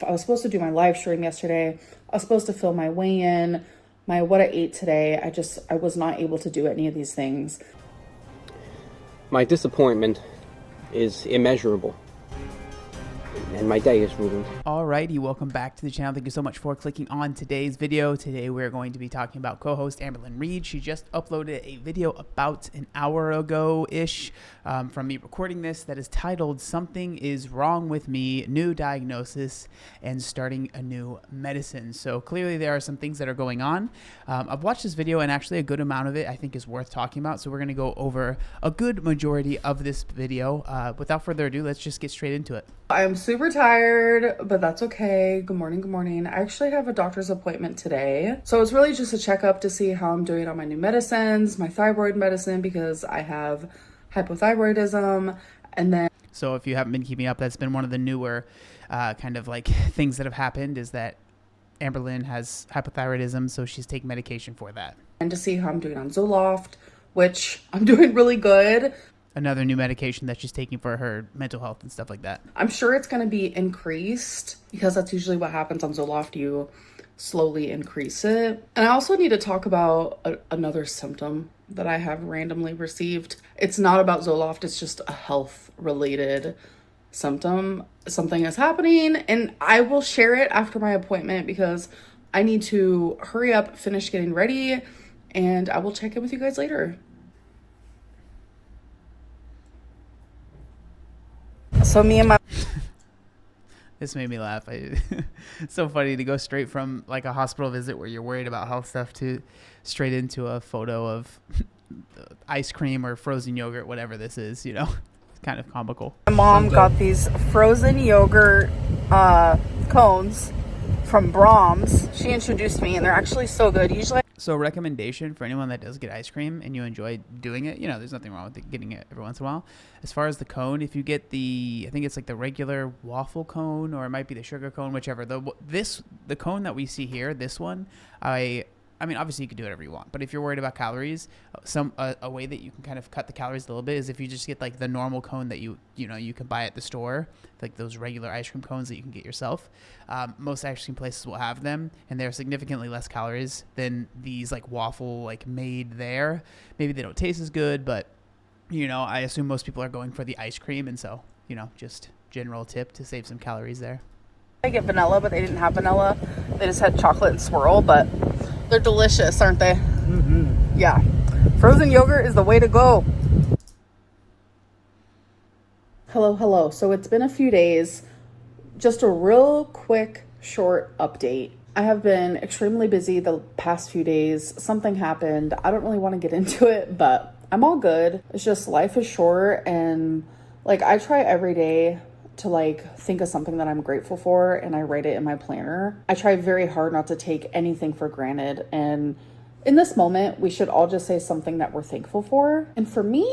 I was supposed to do my live stream yesterday. I was supposed to film my weigh-in, my what I ate today. I was not able to do any of these things. My disappointment is immeasurable, and my day is ruined. Alrighty, welcome back to the channel. Thank you so much for clicking on today's video. Today we're going to be talking about co-host Amberlynn Reed. She just uploaded a video about an hour ago-ish from me recording this that is titled "Something is Wrong with Me, New Diagnosis and Starting a New Medicine." So clearly there are some things that are going on. I've watched this video, and actually a good amount of it I think is worth talking about. So we're going to go over a good majority of this video. Without further ado, let's just get straight into it. I'm super tired, but that's okay. Good morning, good morning. I actually have a doctor's appointment today. So it's really just a checkup to see how I'm doing on my new medicines, my thyroid medicine, because I have hypothyroidism. And then, so if you haven't been keeping up, that's been one of the newer kind of like things that have happened, is that Amberlynn has hypothyroidism, so she's taking medication for that. And to see how I'm doing on Zoloft, which I'm doing really good. Another new medication that she's taking for her mental health and stuff like that. I'm sure it's going to be increased because that's usually what happens on Zoloft. You slowly increase it. And I also need to talk about another symptom that I have randomly received. It's not about Zoloft. It's just a health related symptom. Something is happening, and I will share it after my appointment because I need to hurry up, finish getting ready, and I will check in with you guys later. So me and my This made me laugh. It's so funny to go straight from like a hospital visit where you're worried about health stuff to straight into a photo of ice cream or frozen yogurt, whatever this is, you know. It's kind of comical. My mom got these frozen yogurt cones from Brahms. She introduced me, and they're actually so good. Usually, so recommendation for anyone that does get ice cream and you enjoy doing it, you know, there's nothing wrong with getting it every once in a while. As far as the cone, if you get I think it's like the regular waffle cone, or it might be the sugar cone, whichever. The cone that we see here, this one, I mean, obviously you can do whatever you want, but if you're worried about calories, a way that you can kind of cut the calories a little bit is if you just get like the normal cone that you can buy at the store, like those regular ice cream cones that you can get yourself. Most ice cream places will have them, and they're significantly less calories than these like waffle like made there. Maybe they don't taste as good, but you know, I assume most people are going for the ice cream, and so, you know, just general tip to save some calories there. I get vanilla, but they didn't have vanilla. They just had chocolate and swirl, but they're delicious, aren't they? Mm-hmm. Yeah. Frozen yogurt is the way to go. Hello. So it's been a few days. Just a real quick, short update. I have been extremely busy the past few days. Something happened. I don't really want to get into it, but I'm all good. It's just life is short, and like I try every day to like think of something that I'm grateful for, and I write it in my planner. I try very hard not to take anything for granted, and in this moment we should all just say something that we're thankful for. And for me,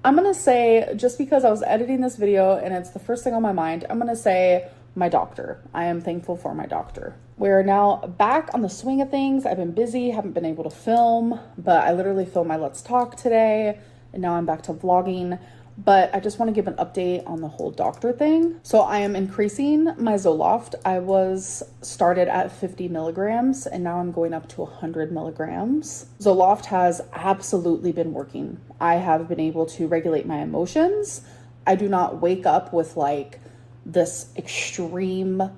I'm gonna say, just because I was editing this video and it's the first thing on my mind, I'm gonna say my doctor. I am thankful for my doctor. We're now back on the swing of things. I've been busy, haven't been able to film, but I literally filmed my Let's Talk today, and now I'm back to vlogging. But I just want to give an update on the whole doctor thing. So I am increasing my Zoloft. I was started at 50 milligrams, and now I'm going up to 100 milligrams. Zoloft has absolutely been working. I have been able to regulate my emotions. I do not wake up with like this extreme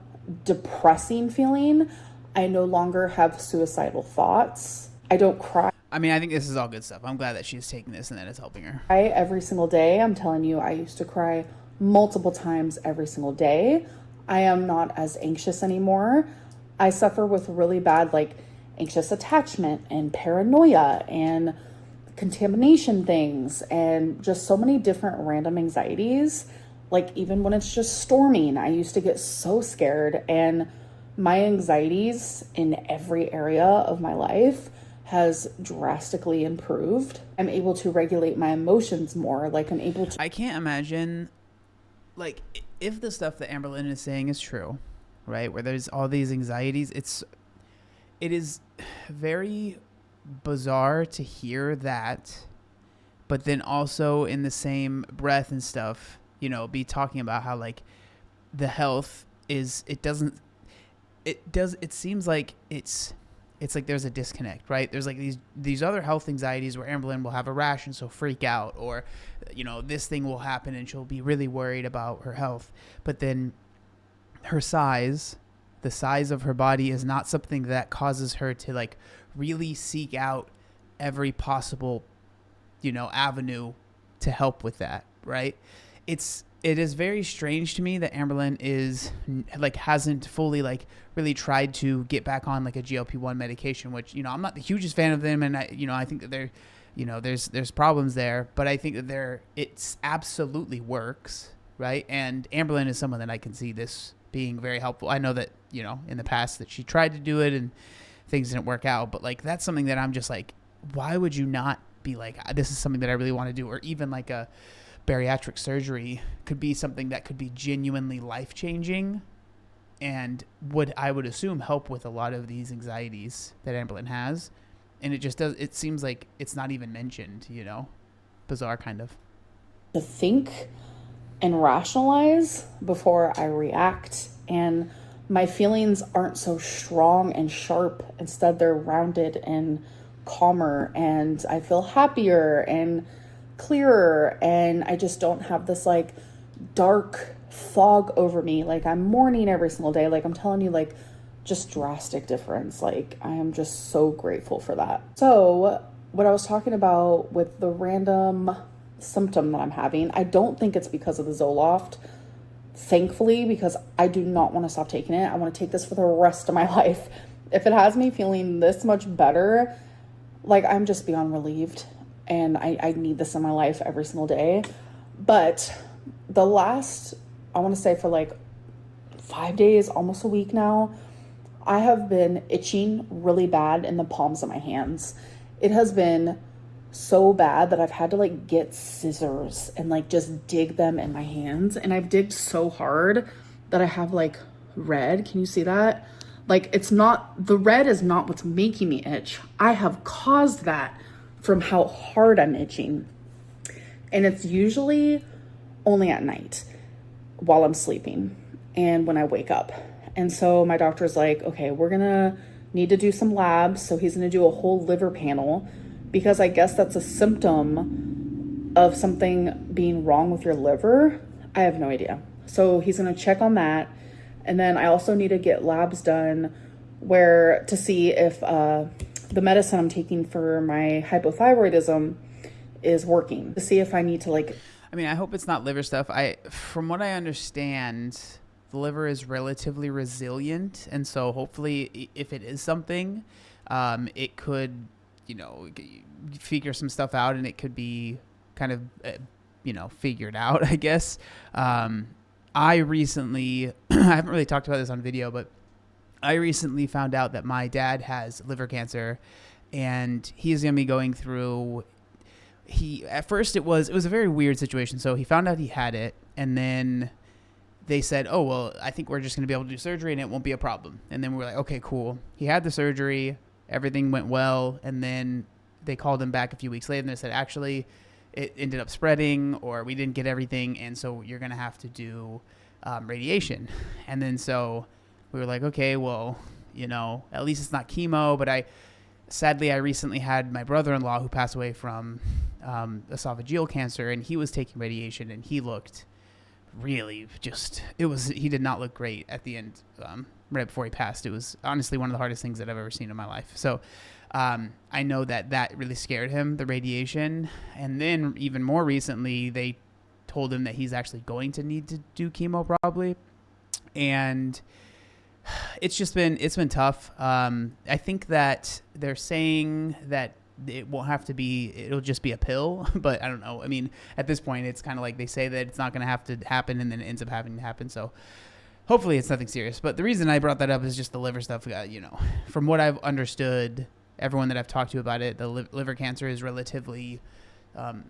depressing feeling. I no longer have suicidal thoughts. I don't cry. I mean, I think this is all good stuff. I'm glad that she's taking this and that it's helping her. Every single day. I'm telling you, I used to cry multiple times every single day. I am not as anxious anymore. I suffer with really bad like anxious attachment and paranoia and contamination things and just so many different random anxieties. Like even when it's just storming, I used to get so scared, and my anxieties in every area of my life has drastically improved. I'm able to regulate my emotions more. Like I'm able to. I can't imagine, like, if the stuff that Amberlynn is saying is true, right? Where there's all these anxieties, it is very bizarre to hear that, but then also in the same breath and stuff, you know, be talking about how like the health is, it doesn't it seems like it's like there's a disconnect, right? There's like these other health anxieties where Amberlynn will have a rash and she'll freak out, or this thing will happen and she'll be really worried about her health. But then the size of her body is not something that causes her to like really seek out every possible avenue to help with that, right? It is very strange to me that Amberlynn is like hasn't fully like really tried to get back on like a GLP-1 medication, which I'm not the hugest fan of them, and I think that they're there's problems there, but I think that it's absolutely works, right? And Amberlynn is someone that I can see this being very helpful. I know that in the past that she tried to do it and things didn't work out, but like that's something that I'm just like, why would you not be like, this is something that I really want to do? Or even like a bariatric surgery could be something that could be genuinely life-changing and I would assume help with a lot of these anxieties that Amberlynn has. And it seems like it's not even mentioned, bizarre kind of. To think and rationalize before I react, and my feelings aren't so strong and sharp. Instead, they're rounded and calmer, and I feel happier and clearer, and I just don't have this like dark fog over me. Like I'm mourning every single day. Like I'm telling you, like just drastic difference. Like I am just so grateful for that. So what I was talking about with the random symptom that I'm having, I don't think it's because of the Zoloft, thankfully, because I do not want to stop taking it. I want to take this for the rest of my life. If it has me feeling this much better, like I'm just beyond relieved, and I need this in my life every single day. But the last, I want to say for like 5 days, almost a week now, I have been itching really bad in the palms of my hands. It has been so bad that I've had to like get scissors and like just dig them in my hands. And I've digged so hard that I have like red. Can you see that? Like the red is not what's making me itch. I have caused that from how hard I'm itching. And it's usually only at night while I'm sleeping and when I wake up. And so my doctor's like, okay, we're gonna need to do some labs. So he's gonna do a whole liver panel, because I guess that's a symptom of something being wrong with your liver. I have no idea. So he's gonna check on that. And then I also need to get labs done to see if the medicine I'm taking for my hypothyroidism is working, to see if I need to like... I mean, I hope it's not liver stuff. From what I understand, the liver is relatively resilient. And so hopefully if it is something, it could, figure some stuff out, and it could be kind of, figured out, I guess. I recently, I haven't really talked about this on video, but I recently found out that my dad has liver cancer, and he's going to be going through, at first it was a very weird situation. So he found out he had it, and then they said, oh, well, I think we're just going to be able to do surgery and it won't be a problem. And then we were like, okay, cool. He had the surgery, everything went well, and then they called him back a few weeks later and they said, actually, it ended up spreading, or we didn't get everything, and so you're going to have to do radiation. And then so we were like, okay, well, at least it's not chemo. But sadly, I recently had my brother-in-law who passed away from esophageal cancer, and he was taking radiation, and he looked really he did not look great at the end, right before he passed. It was honestly one of the hardest things that I've ever seen in my life. So I know that really scared him, the radiation. And then even more recently, they told him that he's actually going to need to do chemo probably. And it's been tough. I think that they're saying that it won't have to be, it'll just be a pill, but I don't know. I mean, at this point, it's kind of like they say that it's not going to have to happen, and then it ends up having to happen. So hopefully it's nothing serious. But the reason I brought that up is just the liver stuff. From what I've understood, everyone that I've talked to about it, the liver cancer is relatively,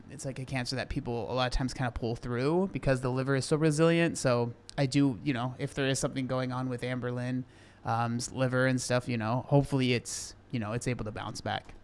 it's like a cancer that people a lot of times kind of pull through because the liver is so resilient. So I do, if there is something going on with Amberlynn's liver and stuff, hopefully it's able to bounce back.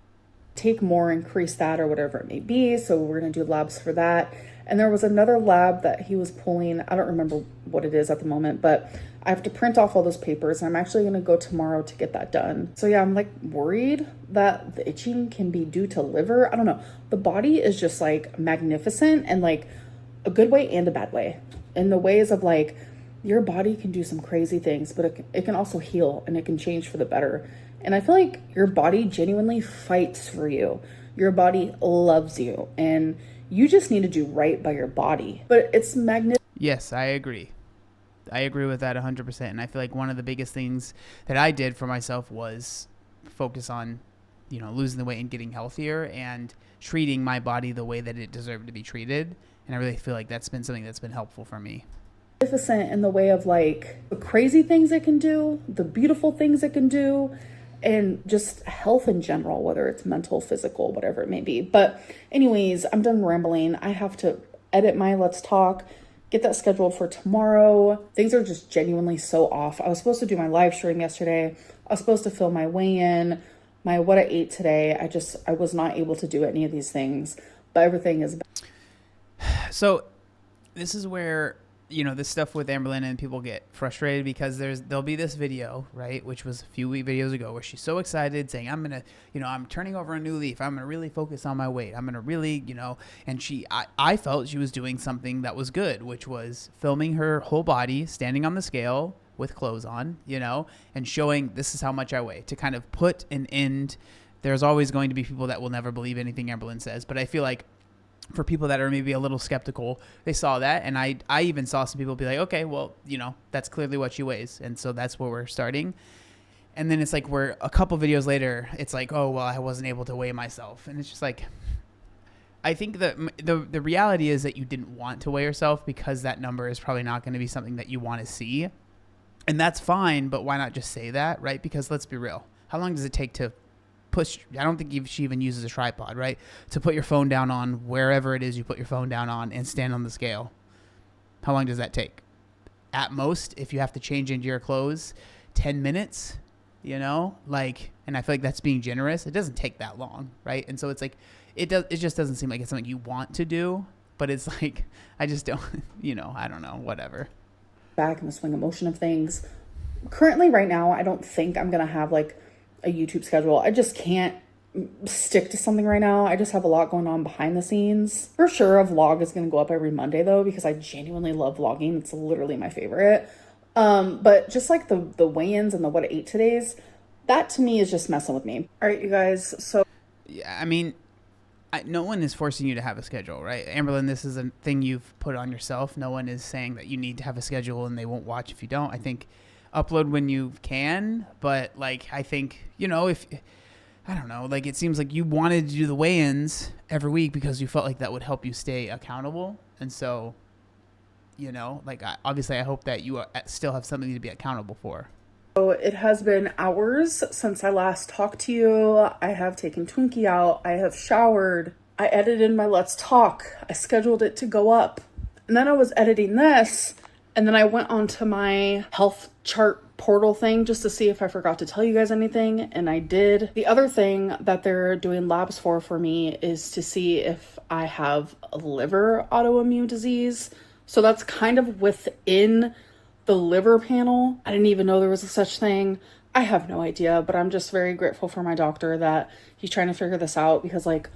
take more, increase that, or whatever it may be. So we're going to do labs for that. And there was another lab that he was pulling. I don't remember what it is at the moment, but I have to print off all those papers. I'm actually going to go tomorrow to get that done. So yeah, I'm like worried that the itching can be due to liver. I don't know. The body is just like magnificent, and like a good way and a bad way. In the ways of like, your body can do some crazy things, but it can also heal, and it can change for the better. And I feel like your body genuinely fights for you. Your body loves you, and you just need to do right by your body. But it's magnificent. Yes, I agree. I agree with that 100%. And I feel like one of the biggest things that I did for myself was focus on, you know, losing the weight and getting healthier and treating my body the way that it deserved to be treated. And I really feel like that's been something that's been helpful for me. Magnificent in the way of like the crazy things it can do, the beautiful things it can do, and just health in general, whether it's mental, physical, whatever it may be. But anyways, I'm done rambling. I have to edit my Let's Talk, get that scheduled for tomorrow. Things are just genuinely so off. I was supposed to do my live stream yesterday. I was supposed to film my weigh-in, my what I ate today. I was not able to do any of these things, but everything is. So this is where, you know, this stuff with Amberlynn and people get frustrated because there'll be this video, right, which was a few videos ago, where she's so excited saying, I'm going to, you know, I'm turning over a new leaf. I'm going to really focus on my weight. I'm going to really, you know, and I felt she was doing something that was good, which was filming her whole body, standing on the scale with clothes on, you know, and showing this is how much I weigh, to kind of put an end. There's always going to be people that will never believe anything Amberlynn says, but I feel like for people that are maybe a little skeptical, they saw that. And I even saw some people be like, okay, well, you know, that's clearly what she weighs. And so that's where we're starting. And then it's like, we're a couple videos later, it's like, oh, well, I wasn't able to weigh myself. And it's just like, I think that the reality is that you didn't want to weigh yourself because that number is probably not going to be something that you want to see. And that's fine, but why not just say that, right? Because let's be real. How long does it take to push? I don't think she even uses a tripod, right? To put your phone down on wherever it is you put your phone down on and stand on the scale. How long does that take? At most, if you have to change into your clothes, 10 minutes, you know, like, and I feel like that's being generous. It doesn't take that long, right? And so it's like, it just doesn't seem like it's something you want to do, but it's like, I just don't, you know, I don't know, whatever. Back in the swing of motion of things. Currently, right now, I don't think I'm going to have like a YouTube schedule. I just can't stick to something right now. I just have a lot going on behind the scenes. For sure, a vlog is going to go up every Monday though, because I genuinely love vlogging. It's literally my favorite. But just like the weigh-ins and the what I ate today's, that to me is just messing with me. All right, you guys. So yeah, I mean, no one is forcing you to have a schedule, right? Amberlynn, this is a thing you've put on yourself. No one is saying that you need to have a schedule and they won't watch if you don't. I think upload when you can, but like, I think, you know, if, I don't know, like, it seems like you wanted to do the weigh-ins every week because you felt like that would help you stay accountable. And so, you know, like, obviously I hope that you still have something to be accountable for. So it has been hours since I last talked to you. I have taken Twinkie out. I have showered. I edited my Let's Talk. I scheduled it to go up. And then I was editing this. And then I went onto my health chart portal thing just to see if I forgot to tell you guys anything. And I did. The other thing that they're doing labs for me is to see if I have a liver autoimmune disease. So that's kind of within the liver panel. I didn't even know there was a such thing. I have no idea, but I'm just very grateful for my doctor that he's trying to figure this out, because like,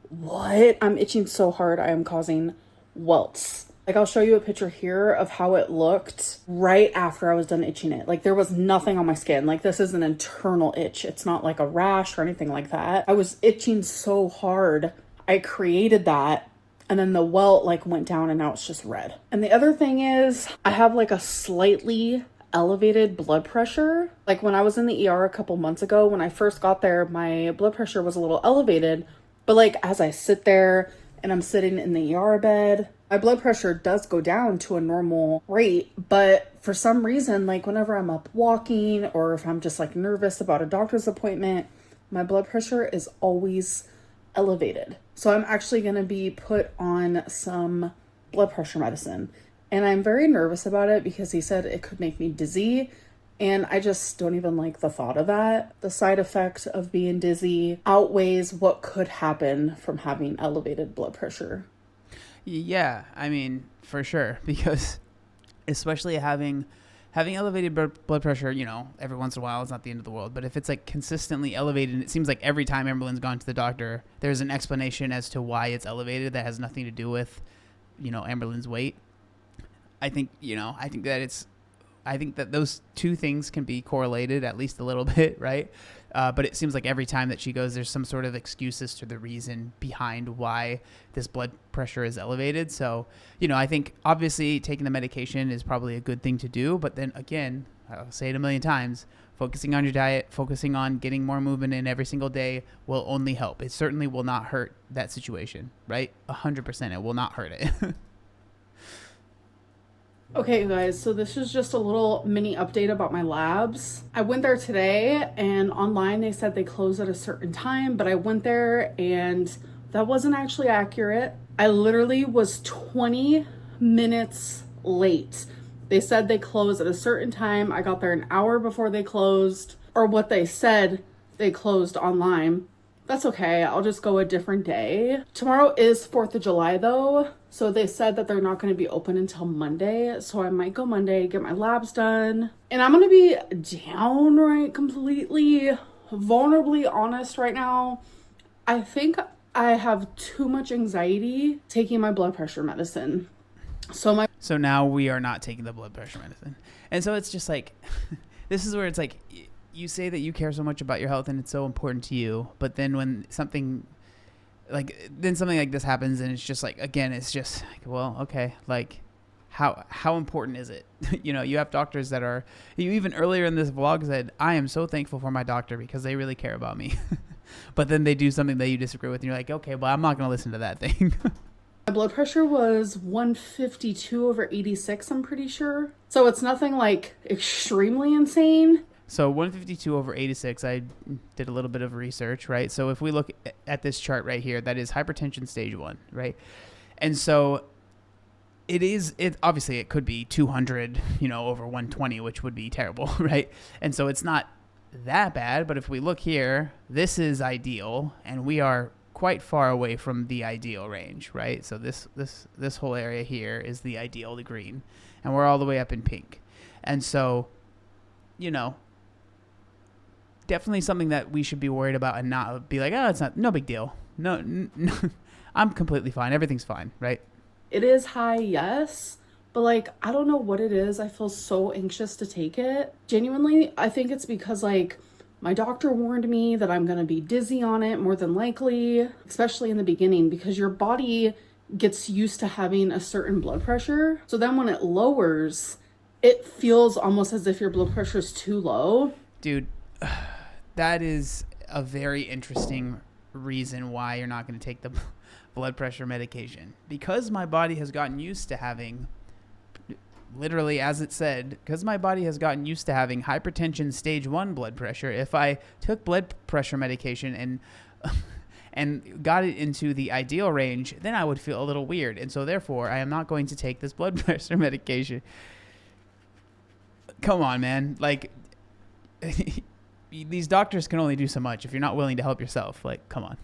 what? I'm itching so hard. I am causing welts. Like, I'll show you a picture here of how it looked right after I was done itching it. Like, there was nothing on my skin. Like, this is an internal itch. It's not like a rash or anything like that. I was itching so hard. I created that. And then the welt like went down and now it's just red. And the other thing is I have like a slightly elevated blood pressure. Like when I was in the ER a couple months ago, when I first got there, my blood pressure was a little elevated. But like as I sit there and I'm sitting in the ER bed, my blood pressure does go down to a normal rate. But for some reason, like whenever I'm up walking or if I'm just like nervous about a doctor's appointment, my blood pressure is always elevated. So I'm actually going to be put on some blood pressure medicine. And I'm very nervous about it because he said it could make me dizzy And I just don't even like the thought of that. The side effect of being dizzy outweighs what could happen from having elevated blood pressure. Yeah, I mean, for sure, because especially having elevated blood pressure, you know, every once in a while, it's not the end of the world. But if it's like consistently elevated, and it seems like every time Amberlynn's gone to the doctor, there's an explanation as to why it's elevated that has nothing to do with, you know, Amberlynn's weight. I think that those two things can be correlated at least a little bit, right? But it seems like every time that she goes, there's some sort of excuse as to the reason behind why this blood pressure is elevated. So, you know, I think obviously taking the medication is probably a good thing to do. But then again, I'll say it a million times, focusing on your diet, focusing on getting more movement in every single day will only help. It certainly will not hurt that situation, right? 100%, it will not hurt it. Okay, you guys, so this is just a little mini update about my labs. I went there today, and online they said they close at a certain time, but I went there and that wasn't actually accurate. I literally was 20 minutes late. They said they close at a certain time. I got there an hour before they closed, or what they said they closed online. That's okay, I'll just go a different day. Tomorrow is 4th of July though, so they said that they're not going to be open until Monday, so I might go Monday, get my labs done. And I'm going to be downright completely, vulnerably honest right now. I think I have too much anxiety taking my blood pressure medicine. So now we are not taking the blood pressure medicine. And so it's just like, this is where it's like, you say that you care so much about your health and it's so important to you, but then when something like this happens and it's just like, again, it's just like, well, okay, like how important is it? You know, you have doctors that are, you even earlier in this vlog said, I am so thankful for my doctor because they really care about me. But then they do something that you disagree with and you're like, okay, well, I'm not going to listen to that thing. My blood pressure was 152/86, I'm pretty sure. So it's nothing like extremely insane. So 152/86, I did a little bit of research, right? So if we look at this chart right here, that is hypertension stage 1, right? And so it obviously it could be 200, you know, over 120, which would be terrible, right? And so it's not that bad, but if we look here, this is ideal, and we are quite far away from the ideal range, right? So this whole area here is the ideal, the green, and we're all the way up in pink. And so, you know, definitely something that we should be worried about and not be like, oh, it's no big deal. No, I'm completely fine. Everything's fine, right? It is high, yes, but like, I don't know what it is. I feel so anxious to take it. Genuinely, I think it's because like my doctor warned me that I'm going to be dizzy on it more than likely, especially in the beginning, because your body gets used to having a certain blood pressure. So then when it lowers, it feels almost as if your blood pressure is too low. Dude, that is a very interesting reason why you're not going to take the blood pressure medication. Because my body has gotten used to having, literally as it said, because my body has gotten used to having hypertension stage 1 blood pressure, if I took blood pressure medication and got it into the ideal range, then I would feel a little weird. And so therefore, I am not going to take this blood pressure medication. Come on, man. Like, these doctors can only do so much if you're not willing to help yourself. Like, come on.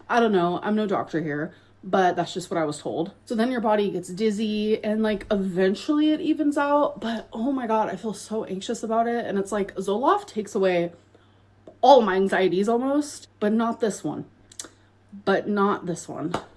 I don't know. I'm no doctor here, but that's just what I was told. So then your body gets dizzy and like eventually it evens out. But oh my God, I feel so anxious about it. And it's like Zoloft takes away all my anxieties almost, but not this one.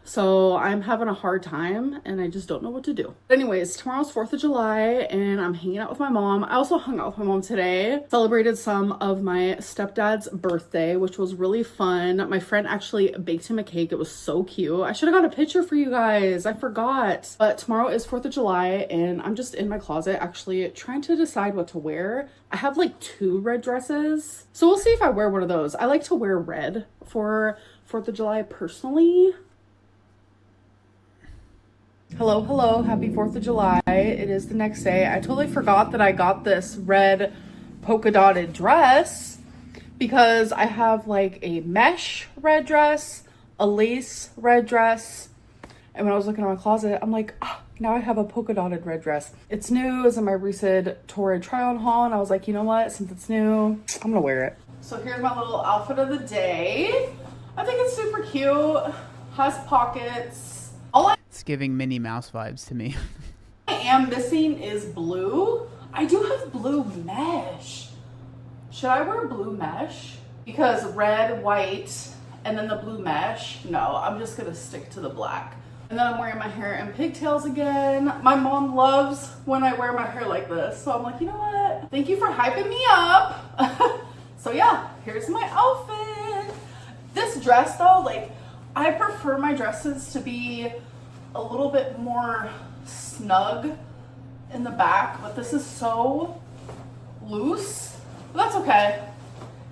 So I'm having a hard time and I just don't know what to do. Anyways, tomorrow's 4th of July and I'm hanging out with my mom. I also hung out with my mom today, celebrated some of my stepdad's birthday, which was really fun. My friend actually baked him a cake. It was so cute. I should have got a picture for you guys. I forgot. But tomorrow is 4th of July and I'm just in my closet actually trying to decide what to wear. I have like 2 red dresses. So we'll see if I wear one of those. I like to wear red for 4th of July personally. Hello, happy 4th of July. It is the next day. I totally forgot that I got this red polka dotted dress because I have like a mesh red dress, a lace red dress, and when I was looking at my closet, I'm like, Now I have a polka dotted red dress. It's new. It's in my recent Torrid try-on haul, and I was like, you know what? Since it's new, I'm gonna wear it. So here's my little outfit of the day. I think it's super cute. Has pockets. It's giving Minnie Mouse vibes to me. I am missing is blue. I do have blue mesh. Should I wear blue mesh? Because red, white, and then the blue mesh. No, I'm just gonna stick to the black. And then I'm wearing my hair in pigtails again. My mom loves when I wear my hair like this. So I'm like, you know what? Thank you for hyping me up. So yeah, here's my outfit. This dress though, like, I prefer my dresses to be a little bit more snug in the back, but this is so loose. But that's okay.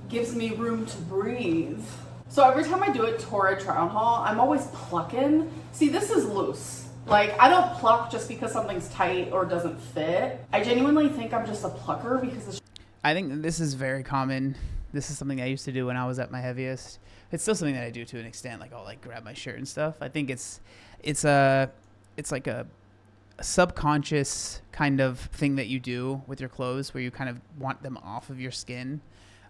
Gives me room to breathe. So every time I do a Torrid try-on haul, I'm always plucking. See, this is loose. Like, I don't pluck just because something's tight or doesn't fit. I genuinely think I'm just a plucker because it's... I think this is very common. This is something I used to do when I was at my heaviest. It's still something that I do to an extent. Like, I'll like grab my shirt and stuff. I think it's like a subconscious kind of thing that you do with your clothes where you kind of want them off of your skin.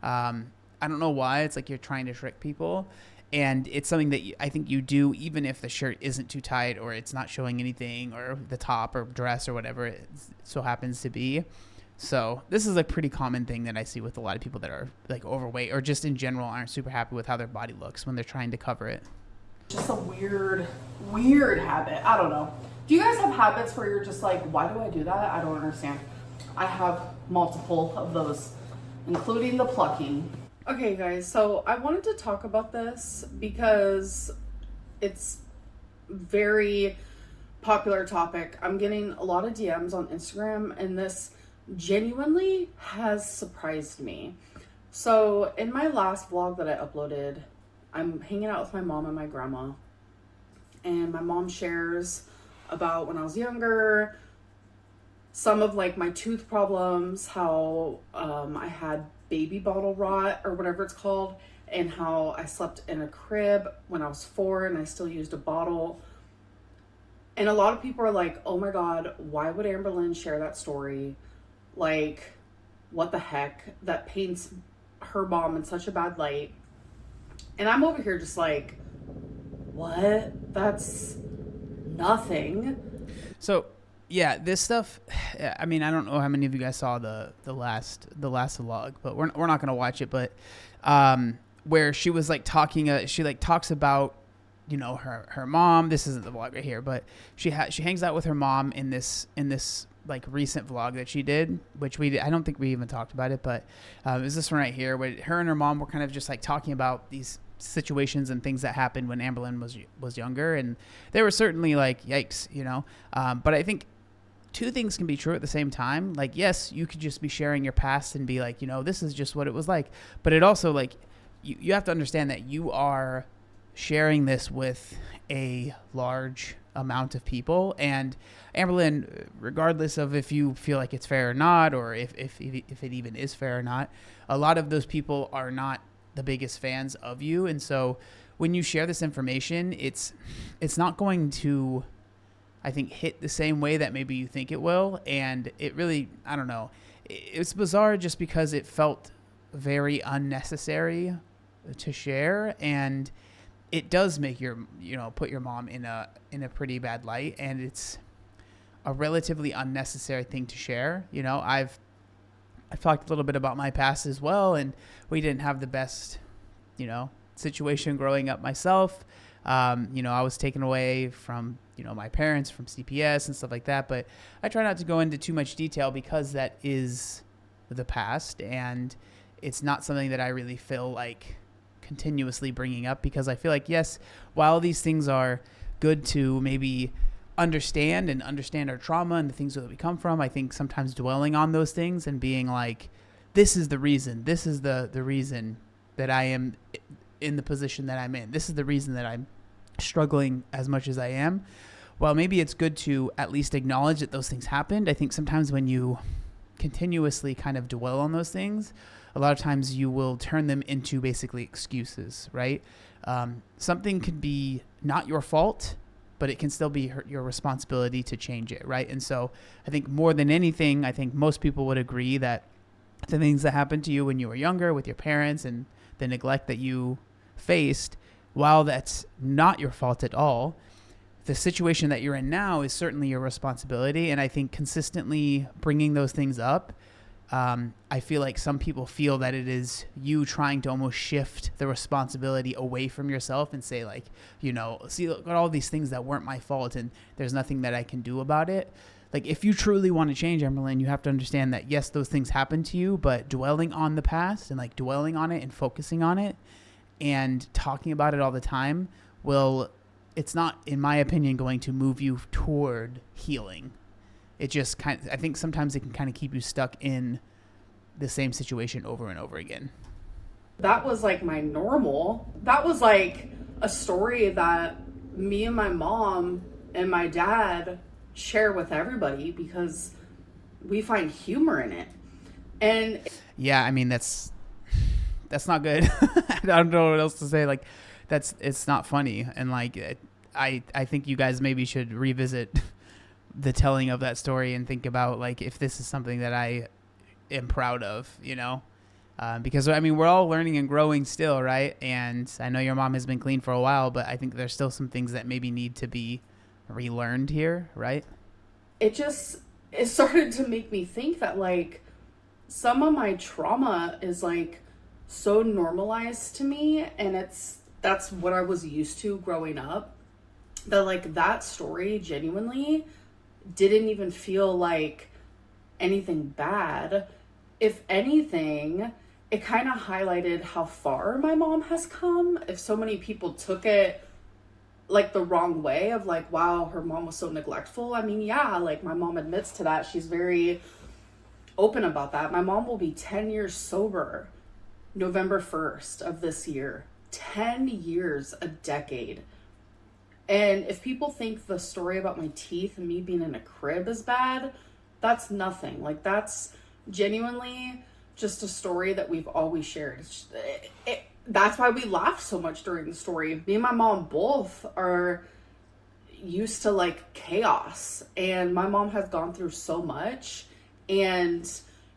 I don't know why. It's like you're trying to trick people. And it's something that I think you do even if the shirt isn't too tight or it's not showing anything or the top or dress or whatever it so happens to be. So this is a pretty common thing that I see with a lot of people that are like overweight or just in general aren't super happy with how their body looks when they're trying to cover it. Just a weird habit. I don't know. Do you guys have habits where you're just like, why do I do that? I don't understand. I have multiple of those, including the plucking. Okay, guys, so I wanted to talk about this because it's very popular topic. I'm getting a lot of DMs on Instagram, and this genuinely has surprised me. So in my last vlog that I uploaded, I'm hanging out with my mom and my grandma, and my mom shares about when I was younger, some of like my tooth problems, how I had baby bottle rot or whatever it's called, and how I slept in a crib when I was 4 and I still used a bottle. And a lot of people are like, oh my God, why would Amberlynn share that story? Like, what the heck? That paints her mom in such a bad light. And I'm over here just like, what? That's nothing. So yeah, this stuff, I mean, I don't know how many of you guys saw the last vlog, but we're not going to watch it, but where she was like talking, she like talks about, you know, her mom. This isn't the vlog right here, but she hangs out with her mom in this like recent vlog that she did, which I don't think we even talked about it, but it was this one right here where her and her mom were kind of just like talking about these situations and things that happened when Amberlynn was younger, and they were certainly like, yikes, you know. But I think two things can be true at the same time. Like, yes, you could just be sharing your past and be like, you know, this is just what it was like. But it also, like, you have to understand that you are sharing this with a large amount of people. And Amberlynn, regardless of if you feel like it's fair or not, or if it even is fair or not, a lot of those people are not the biggest fans of you. And so when you share this information, it's not going to, I think, hit the same way that maybe you think it will. And it really, I don't know, it's bizarre just because it felt very unnecessary to share. And it does make put your mom in a pretty bad light. And it's a relatively unnecessary thing to share. You know, I've talked a little bit about my past as well, and we didn't have the best, you know, situation growing up myself. You know, I was taken away from, you know, my parents from CPS and stuff like that, but I try not to go into too much detail because that is the past, and it's not something that I really feel like continuously bringing up, because I feel like, yes, while these things are good to maybe understand our trauma and the things that we come from, I think sometimes dwelling on those things and being like, this is the reason that I am in the position that I'm in. This is the reason that I'm struggling as much as I am. Well, maybe it's good to at least acknowledge that those things happened. I think sometimes when you continuously kind of dwell on those things, a lot of times you will turn them into basically excuses, right? Something could be not your fault, but it can still be your responsibility to change it, right? And so I think more than anything, I think most people would agree that the things that happened to you when you were younger with your parents and the neglect that you faced, while that's not your fault at all, the situation that you're in now is certainly your responsibility. And I think consistently bringing those things up, I feel like some people feel that it is you trying to almost shift the responsibility away from yourself and say, like, you know, see, look at all these things that weren't my fault and there's nothing that I can do about it. Like, if you truly want to change, Amberlynn, you have to understand that, yes, those things happened to you, but dwelling on the past and like dwelling on it and focusing on it and talking about it all the time it's not, in my opinion, going to move you toward healing. It just I think sometimes it can kind of keep you stuck in the same situation over and over again. That was like my normal. That was like a story that me and my mom and my dad share with everybody because we find humor in it. And yeah, I mean, that's not good. I don't know what else to say. Like, it's not funny. And like, I think you guys maybe should revisit the telling of that story and think about like if this is something that I am proud of, you know, because I mean we're all learning and growing still, right? And I know your mom has been clean for a while, but I think there's still some things that maybe need to be relearned here, right? It started to make me think that like some of my trauma is like so normalized to me, and that's what I was used to growing up, that like that story genuinely didn't even feel like anything bad. If anything, it kind of highlighted how far my mom has come. If so many people took it like the wrong way of like, wow, her mom was so neglectful. I mean, yeah, like my mom admits to that. She's very open about that. My mom will be 10 years sober November 1st of this year. 10 years, a decade. And if people think the story about my teeth and me being in a crib is bad, that's nothing. Like, that's genuinely just a story that we've always shared. That's why we laugh so much during the story. Me and my mom both are used to like chaos, and my mom has gone through so much. And,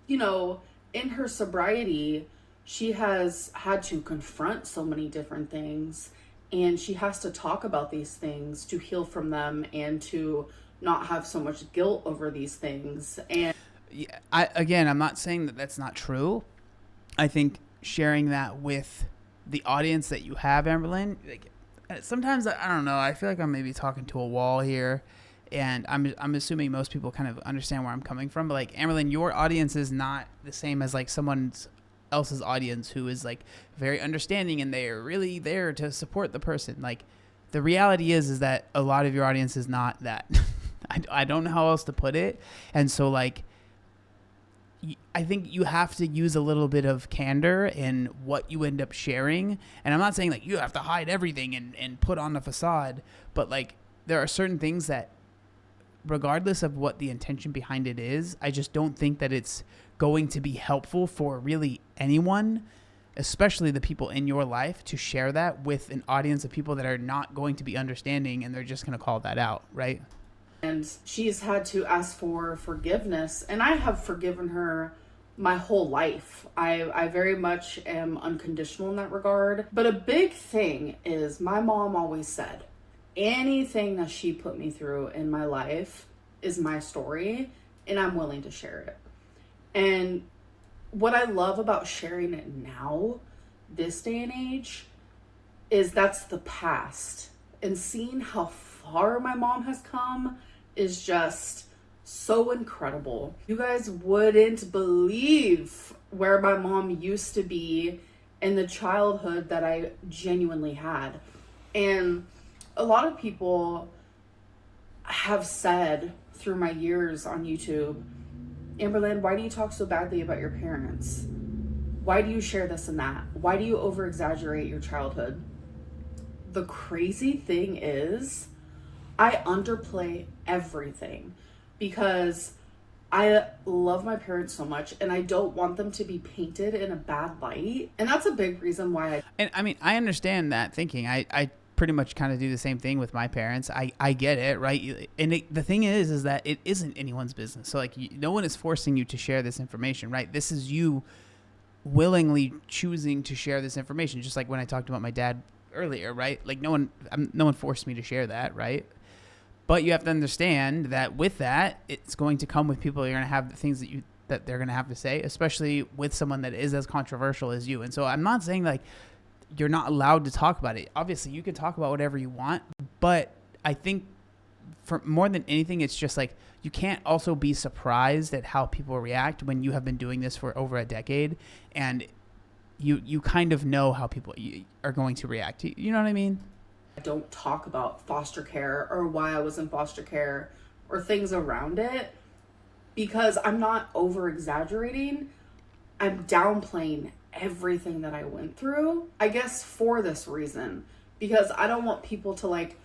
you know, in her sobriety, she has had to confront so many different things. And she has to talk about these things to heal from them and to not have so much guilt over these things. And yeah, I'm not saying that that's not true. I think sharing that with the audience that you have, Amberlynn, like, sometimes I don't know. I feel like I'm maybe talking to a wall here, and I'm assuming most people kind of understand where I'm coming from. But like, Amberlynn, your audience is not the same as like someone's else's audience who is like very understanding and they're really there to support the person. Like, the reality is that a lot of your audience is not that. I don't know how else to put it. And so like, I think you have to use a little bit of candor in what you end up sharing. And I'm not saying like you have to hide everything and put on a facade, but like there are certain things that, regardless of what the intention behind it is, I just don't think that it's going to be helpful for really anyone, especially the people in your life, to share that with an audience of people that are not going to be understanding and they're just going to call that out, right? And she's had to ask for forgiveness, and I have forgiven her my whole life. I very much am unconditional in that regard. But a big thing is my mom always said, anything that she put me through in my life is my story, and I'm willing to share it. And what I love about sharing it now, this day and age, is that's the past. And seeing how far my mom has come is just so incredible. You guys wouldn't believe where my mom used to be in the childhood that I genuinely had. And a lot of people have said through my years on YouTube, Amberlynn, why do you talk so badly about your parents? Why do you share this and that? Why do you over-exaggerate your childhood? The crazy thing is, I underplay everything because I love my parents so much and I don't want them to be painted in a bad light. And that's a big reason why And I mean, I understand that thinking. I pretty much kind of do the same thing with my parents. I get it, right? And the thing is that it isn't anyone's business. So like, no one is forcing you to share this information, right? This is you willingly choosing to share this information. Just like when I talked about my dad earlier, right? Like no one forced me to share that, right? But you have to understand that with that, it's going to come with people. You're going to have the things that they're going to have to say, especially with someone that is as controversial as you. And so I'm not saying like you're not allowed to talk about it. Obviously, you can talk about whatever you want, but I think for more than anything, it's just like you can't also be surprised at how people react when you have been doing this for over a decade, and you kind of know how people are going to react. You know what I mean? I don't talk about foster care or why I was in foster care or things around it because I'm not over exaggerating. I'm downplaying everything that I went through, I guess, for this reason, because I don't want people to like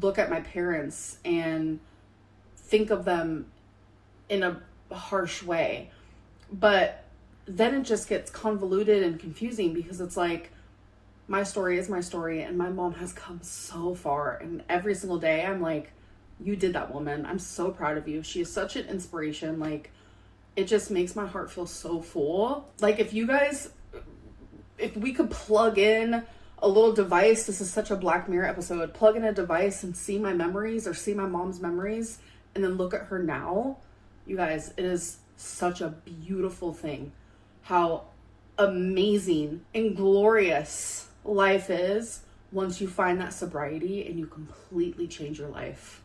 look at my parents and think of them in a harsh way. But then it just gets convoluted and confusing because it's like, my story is my story and my mom has come so far, and every single day I'm like, you did that, woman. I'm so proud of you. She is such an inspiration. Like, it just makes my heart feel so full. Like, if we could plug in a little device, this is such a Black Mirror episode, plug in a device and see my memories or see my mom's memories and then look at her now, you guys, it is such a beautiful thing how amazing and glorious life is once you find that sobriety and you completely change your life.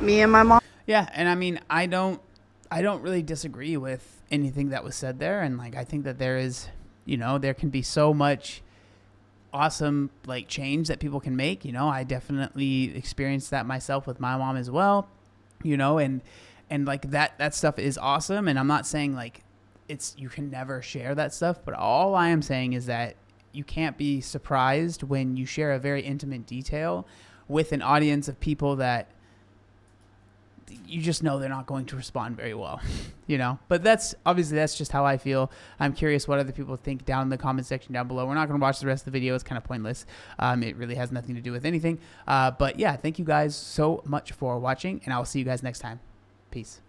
Me and my mom. Yeah, and I mean, I don't really disagree with anything that was said there, and like I think that there is, there can be so much awesome like change that people can make. I definitely experienced that myself with my mom as well, and like that stuff is awesome, and I'm not saying like you can never share that stuff, but all I am saying is that you can't be surprised when you share a very intimate detail with an audience of people that you just know they're not going to respond very well, but that's just how I feel. I'm curious what other people think down in the comment section down below. We're not going to watch the rest of the video. It's kind of pointless. It really has nothing to do with anything. But yeah, thank you guys so much for watching, and I'll see you guys next time. Peace.